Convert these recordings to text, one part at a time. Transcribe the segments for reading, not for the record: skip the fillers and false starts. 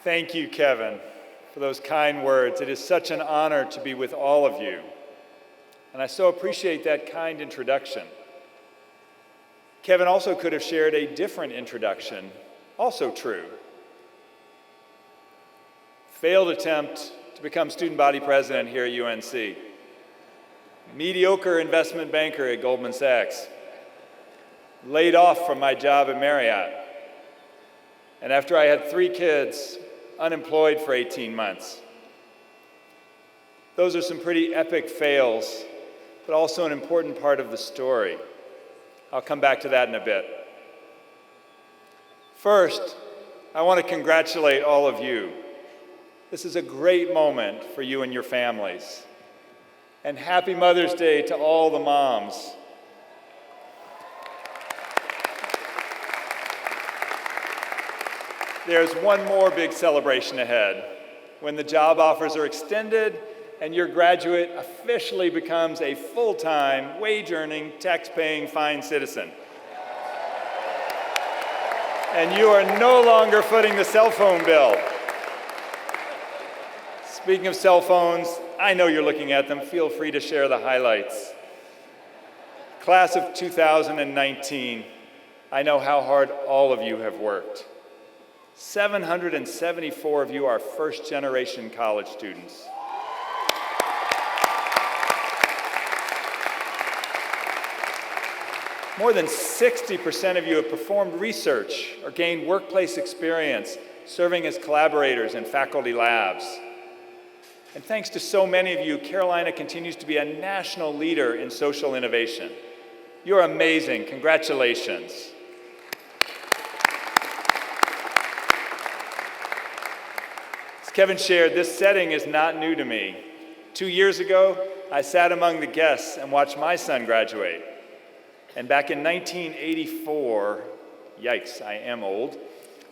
Thank you, Kevin, for those kind words. It is such an honor to be with all of you. And I so appreciate that kind introduction. Kevin also could have shared a different introduction, also true. Failed attempt to become student body president here at UNC. Mediocre investment banker at Goldman Sachs. Laid off from my job at Marriott. And after I had 3 kids, unemployed for 18 months. Those are some pretty epic fails, but also an important part of the story. I'll come back to that in a bit. First, I want to congratulate all of you. This is a great moment for you and your families. And happy Mother's Day to all the moms. There's one more big celebration ahead, when the job offers are extended and your graduate officially becomes a full-time, wage-earning, tax-paying fine citizen. And you are no longer footing the cell phone bill. Speaking of cell phones, I know you're looking at them. Feel free to share the highlights. Class of 2019, I know how hard all of you have worked. 774 of you are first-generation college students. More than 60% of you have performed research or gained workplace experience serving as collaborators in faculty labs. And thanks to so many of you, Carolina continues to be a national leader in social innovation. You're amazing. Congratulations. As Kevin shared, this setting is not new to me. 2 years ago, I sat among the guests and watched my son graduate. And back in 1984, yikes, I am old,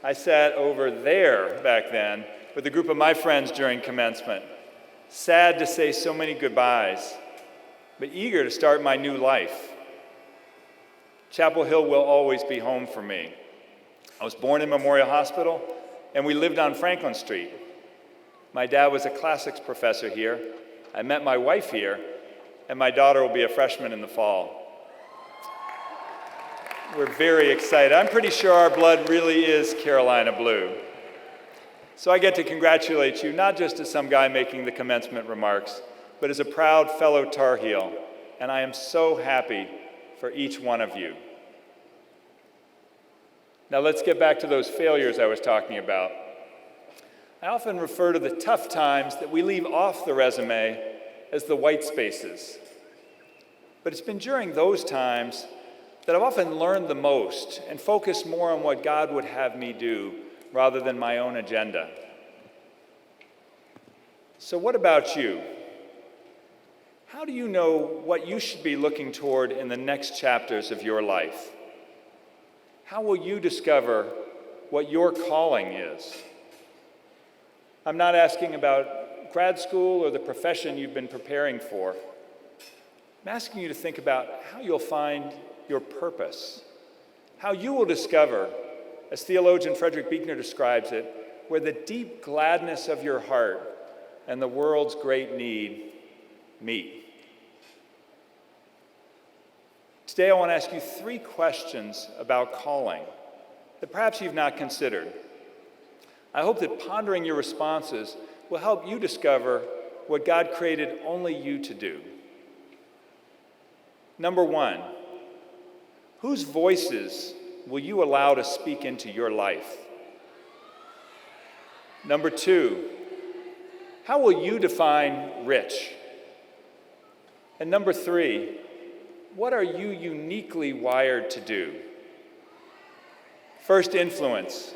I sat over there back then with a group of my friends during commencement. Sad to say so many goodbyes, but eager to start my new life. Chapel Hill will always be home for me. I was born in Memorial Hospital, and we lived on Franklin Street. My dad was a classics professor here. I met my wife here, and my daughter will be a freshman in the fall. We're very excited. I'm pretty sure our blood really is Carolina blue. So I get to congratulate you, not just as some guy making the commencement remarks, but as a proud fellow Tar Heel, and I am so happy for each one of you. Now let's get back to those failures I was talking about. I often refer to the tough times that we leave off the resume as the white spaces. But it's been during those times that I've often learned the most and focused more on what God would have me do rather than my own agenda. So what about you? How do you know what you should be looking toward in the next chapters of your life? How will you discover what your calling is? I'm not asking about grad school or the profession you've been preparing for. I'm asking you to think about how you'll find your purpose, how you will discover, as theologian Frederick Buechner describes it, where the deep gladness of your heart and the world's great need meet. Today I want to ask you 3 questions about calling that perhaps you've not considered. I hope that pondering your responses will help you discover what God created only you to do. Number 1, whose voices will you allow to speak into your life? Number 2, how will you define rich? And number 3, what are you uniquely wired to do? First, influence.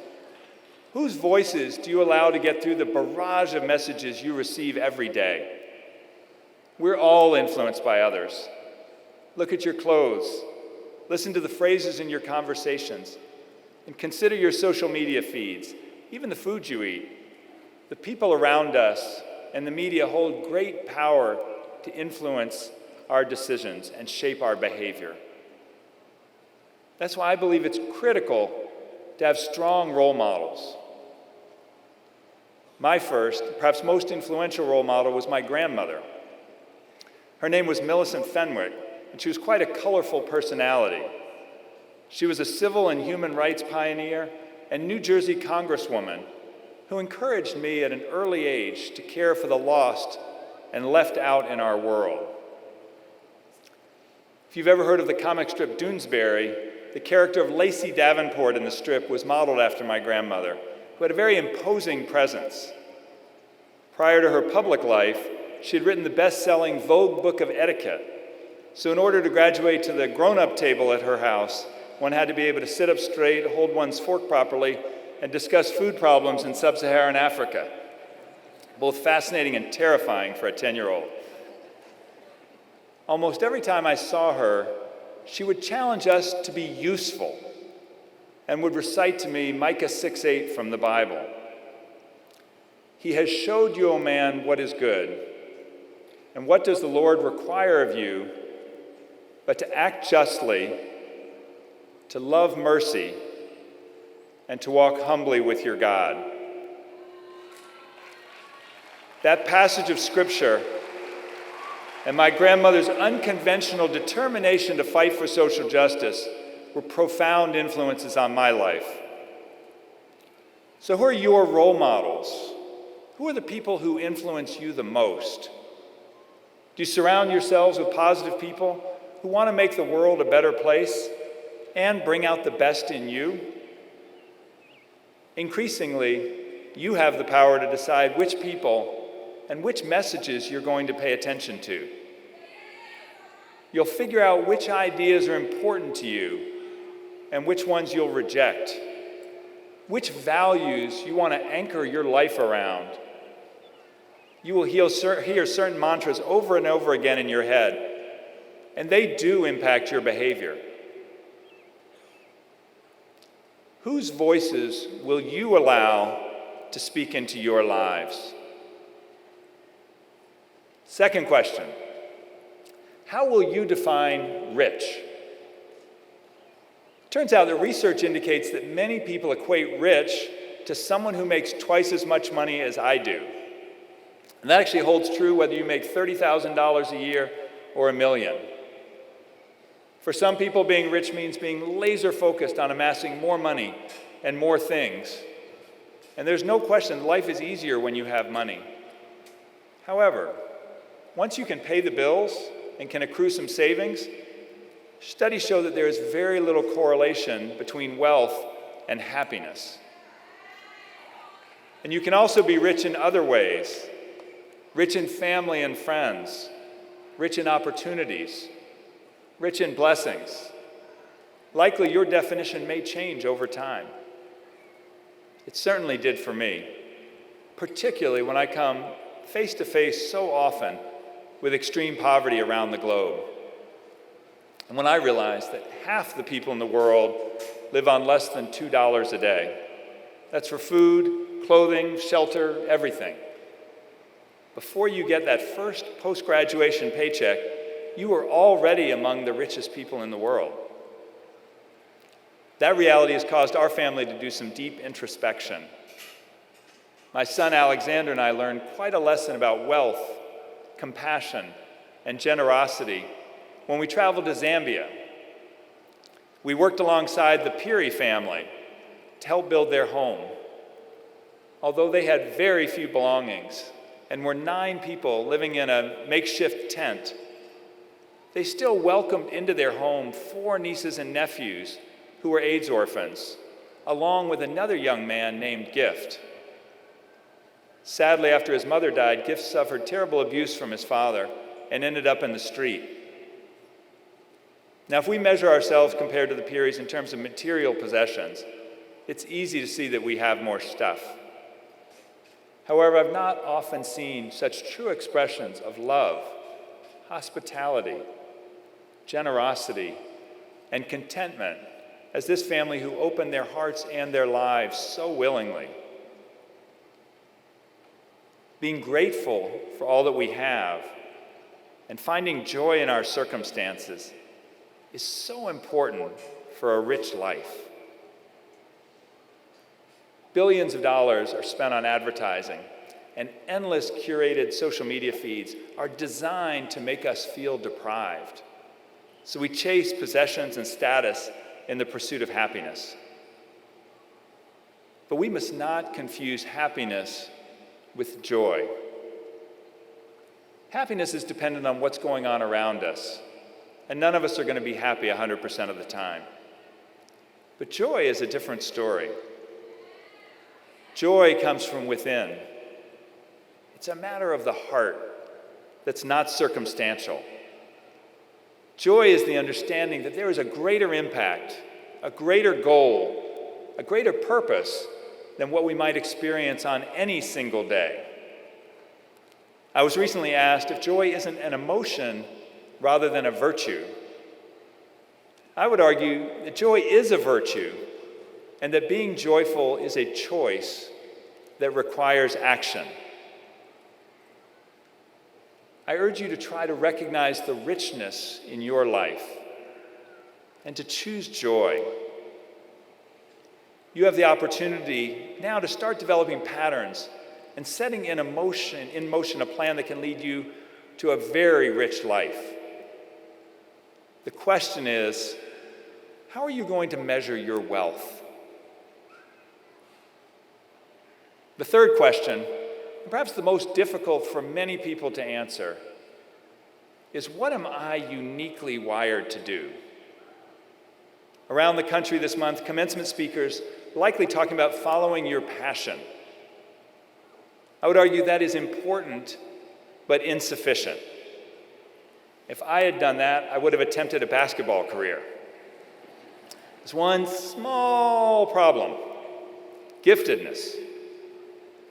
Whose voices do you allow to get through the barrage of messages you receive every day? We're all influenced by others. Look at your clothes. Listen to the phrases in your conversations. And consider your social media feeds, even the food you eat. The people around us and the media hold great power to influence our decisions and shape our behavior. That's why I believe it's critical to have strong role models. My first, perhaps most influential role model was my grandmother. Her name was Millicent Fenwick, and she was quite a colorful personality. She was a civil and human rights pioneer and New Jersey congresswoman who encouraged me at an early age to care for the lost and left out in our world. If you've ever heard of the comic strip Doonesbury, the character of Lacey Davenport in the strip was modeled after my grandmother, who had a very imposing presence. Prior to her public life, she had written the best-selling Vogue book of etiquette. So in order to graduate to the grown-up table at her house, one had to be able to sit up straight, hold one's fork properly, and discuss food problems in sub-Saharan Africa. Both fascinating and terrifying for a 10-year-old. Almost every time I saw her, she would challenge us to be useful and would recite to me Micah 6:8 from the Bible. He has showed you, O man, what is good. And what does the Lord require of you but to act justly, to love mercy, and to walk humbly with your God? That passage of Scripture and my grandmother's unconventional determination to fight for social justice were profound influences on my life. So who are your role models? Who are the people who influence you the most? Do you surround yourselves with positive people who want to make the world a better place and bring out the best in you? Increasingly, you have the power to decide which people and which messages you're going to pay attention to. You'll figure out which ideas are important to you and which ones you'll reject, which values you want to anchor your life around. You will hear certain mantras over and over again in your head, and they do impact your behavior. Whose voices will you allow to speak into your lives? Second question, how will you define rich? Turns out that research indicates that many people equate rich to someone who makes twice as much money as I do. And that actually holds true whether you make $30,000 a year or $1 million. For some people, being rich means being laser focused on amassing more money and more things. And there's no question life is easier when you have money. However, once you can pay the bills and can accrue some savings, studies show that there is very little correlation between wealth and happiness. And you can also be rich in other ways. Rich in family and friends, rich in opportunities, rich in blessings. Likely your definition may change over time. It certainly did for me, particularly when I come face to face so often with extreme poverty around the globe. And when I realized that half the people in the world live on less than $2 a day. That's for food, clothing, shelter, everything. Before you get that first post-graduation paycheck, you are already among the richest people in the world. That reality has caused our family to do some deep introspection. My son Alexander and I learned quite a lesson about wealth, compassion, and generosity when we traveled to Zambia. We worked alongside the Piri family to help build their home. Although they had very few belongings and were 9 people living in a makeshift tent, they still welcomed into their home 4 nieces and nephews who were AIDS orphans, along with another young man named Gift. Sadly, after his mother died, Gift suffered terrible abuse from his father and ended up in the street. Now, if we measure ourselves compared to the Piris in terms of material possessions, it's easy to see that we have more stuff. However, I've not often seen such true expressions of love, hospitality, generosity, and contentment as this family who opened their hearts and their lives so willingly. Being grateful for all that we have and finding joy in our circumstances is so important for a rich life. Billions of dollars are spent on advertising, and endless curated social media feeds are designed to make us feel deprived. So we chase possessions and status in the pursuit of happiness. But we must not confuse happiness with joy. Happiness is dependent on what's going on around us, and none of us are going to be happy 100% of the time. But joy is a different story. Joy comes from within. It's a matter of the heart that's not circumstantial. Joy is the understanding that there is a greater impact, a greater goal, a greater purpose than what we might experience on any single day. I was recently asked if joy isn't an emotion rather than a virtue. I would argue that joy is a virtue, and that being joyful is a choice that requires action. I urge you to try to recognize the richness in your life and to choose joy. You have the opportunity now to start developing patterns and setting in motion a plan that can lead you to a very rich life. The question is, how are you going to measure your wealth? The third question, and perhaps the most difficult for many people to answer, is what am I uniquely wired to do? Around the country this month, commencement speakers are likely talking about following your passion. I would argue that is important, but insufficient. If I had done that, I would have attempted a basketball career. There's one small problem: giftedness.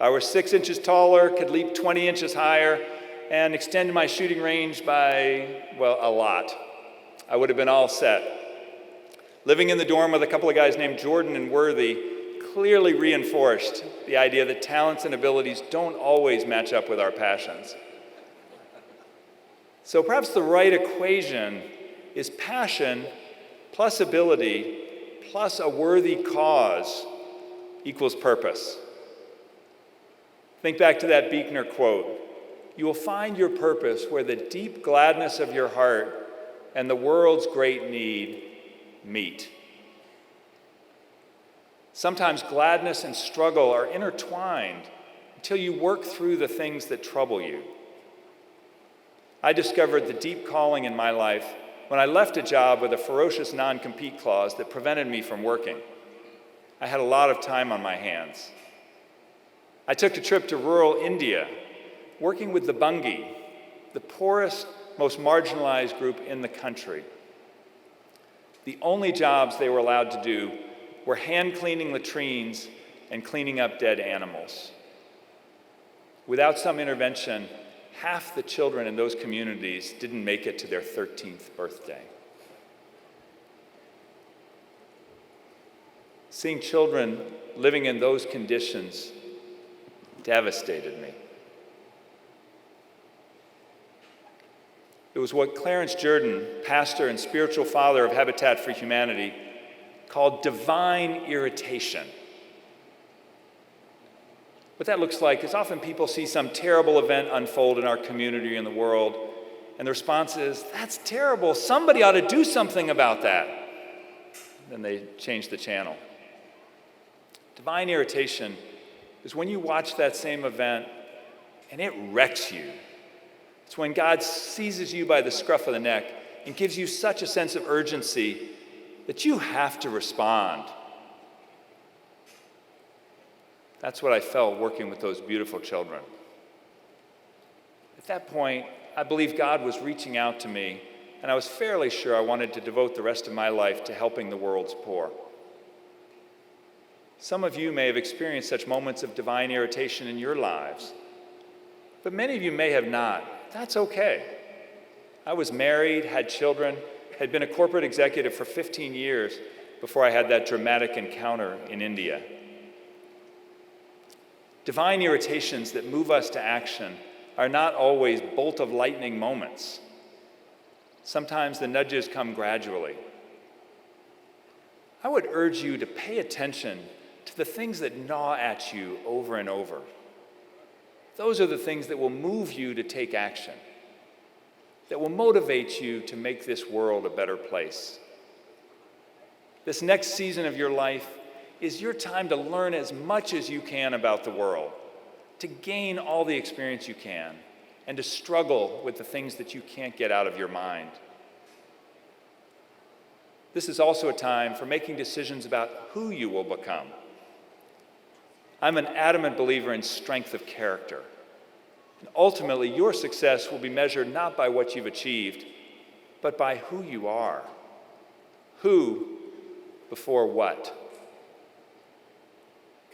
I was 6 inches taller, could leap 20 inches higher, and extend my shooting range by, well, a lot. I would have been all set. Living in the dorm with a couple of guys named Jordan and Worthy clearly reinforced the idea that talents and abilities don't always match up with our passions. So perhaps the right equation is passion plus ability plus a worthy cause equals purpose. Think back to that Buechner quote: "You will find your purpose where the deep gladness of your heart and the world's great need meet." Sometimes gladness and struggle are intertwined until you work through the things that trouble you. I discovered the deep calling in my life when I left a job with a ferocious non-compete clause that prevented me from working. I had a lot of time on my hands. I took a trip to rural India, working with the Bungi, the poorest, most marginalized group in the country. The only jobs they were allowed to do were hand cleaning latrines and cleaning up dead animals. Without some intervention, half the children in those communities didn't make it to their 13th birthday. Seeing children living in those conditions devastated me. It was what Clarence Jordan, pastor and spiritual father of Habitat for Humanity, called divine irritation. What that looks like is often people see some terrible event unfold in our community or in the world, and the response is, "That's terrible, somebody ought to do something about that." Then they change the channel. Divine irritation is when you watch that same event and it wrecks you. It's when God seizes you by the scruff of the neck and gives you such a sense of urgency that you have to respond. That's what I felt working with those beautiful children. At that point, I believe God was reaching out to me, and I was fairly sure I wanted to devote the rest of my life to helping the world's poor. Some of you may have experienced such moments of divine irritation in your lives, but many of you may have not. That's okay. I was married, had children, had been a corporate executive for 15 years before I had that dramatic encounter in India. Divine irritations that move us to action are not always bolt of lightning moments. Sometimes the nudges come gradually. I would urge you to pay attention to the things that gnaw at you over and over. Those are the things that will move you to take action, that will motivate you to make this world a better place. This next season of your life is your time to learn as much as you can about the world, to gain all the experience you can, and to struggle with the things that you can't get out of your mind. This is also a time for making decisions about who you will become. I'm an adamant believer in strength of character. And ultimately, your success will be measured not by what you've achieved, but by who you are. Who before what?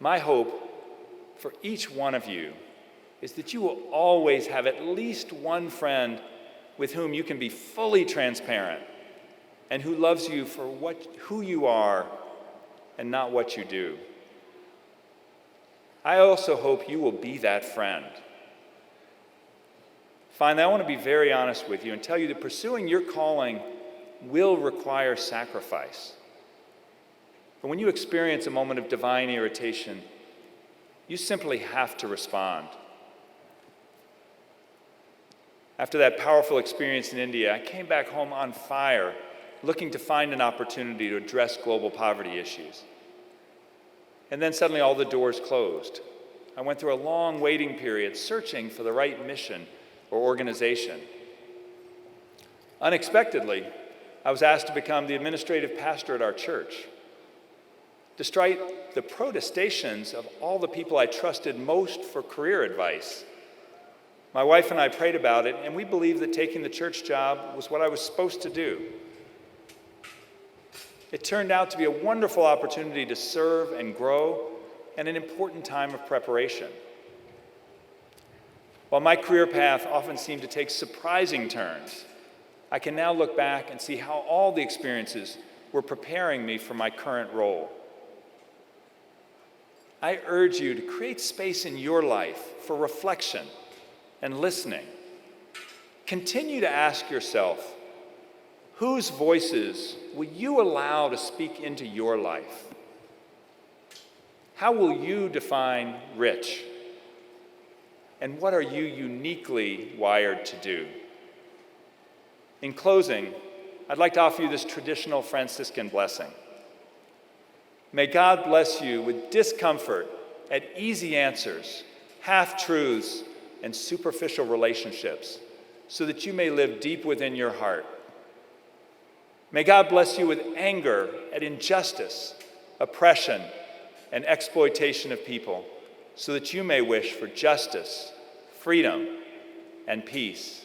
My hope for each one of you is that you will always have at least one friend with whom you can be fully transparent and who loves you for who you are and not what you do. I also hope you will be that friend. Finally, I want to be very honest with you and tell you that pursuing your calling will require sacrifice. But when you experience a moment of divine irritation, you simply have to respond. After that powerful experience in India, I came back home on fire, looking to find an opportunity to address global poverty issues. And then suddenly all the doors closed. I went through a long waiting period searching for the right mission or organization. Unexpectedly, I was asked to become the administrative pastor at our church. Despite the protestations of all the people I trusted most for career advice, my wife and I prayed about it, and we believed that taking the church job was what I was supposed to do. It turned out to be a wonderful opportunity to serve and grow, and an important time of preparation. While my career path often seemed to take surprising turns, I can now look back and see how all the experiences were preparing me for my current role. I urge you to create space in your life for reflection and listening. Continue to ask yourself, whose voices will you allow to speak into your life? How will you define rich? And what are you uniquely wired to do? In closing, I'd like to offer you this traditional Franciscan blessing. May God bless you with discomfort at easy answers, half-truths, and superficial relationships, so that you may live deep within your heart. May God bless you with anger at injustice, oppression, and exploitation of people, so that you may wish for justice, freedom, and peace.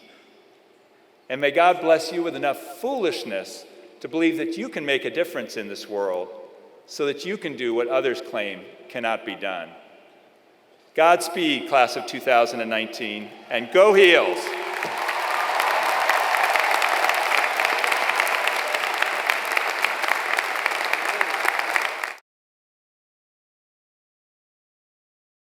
And may God bless you with enough foolishness to believe that you can make a difference in this world, so that you can do what others claim cannot be done. Godspeed, class of 2019, and go Heels!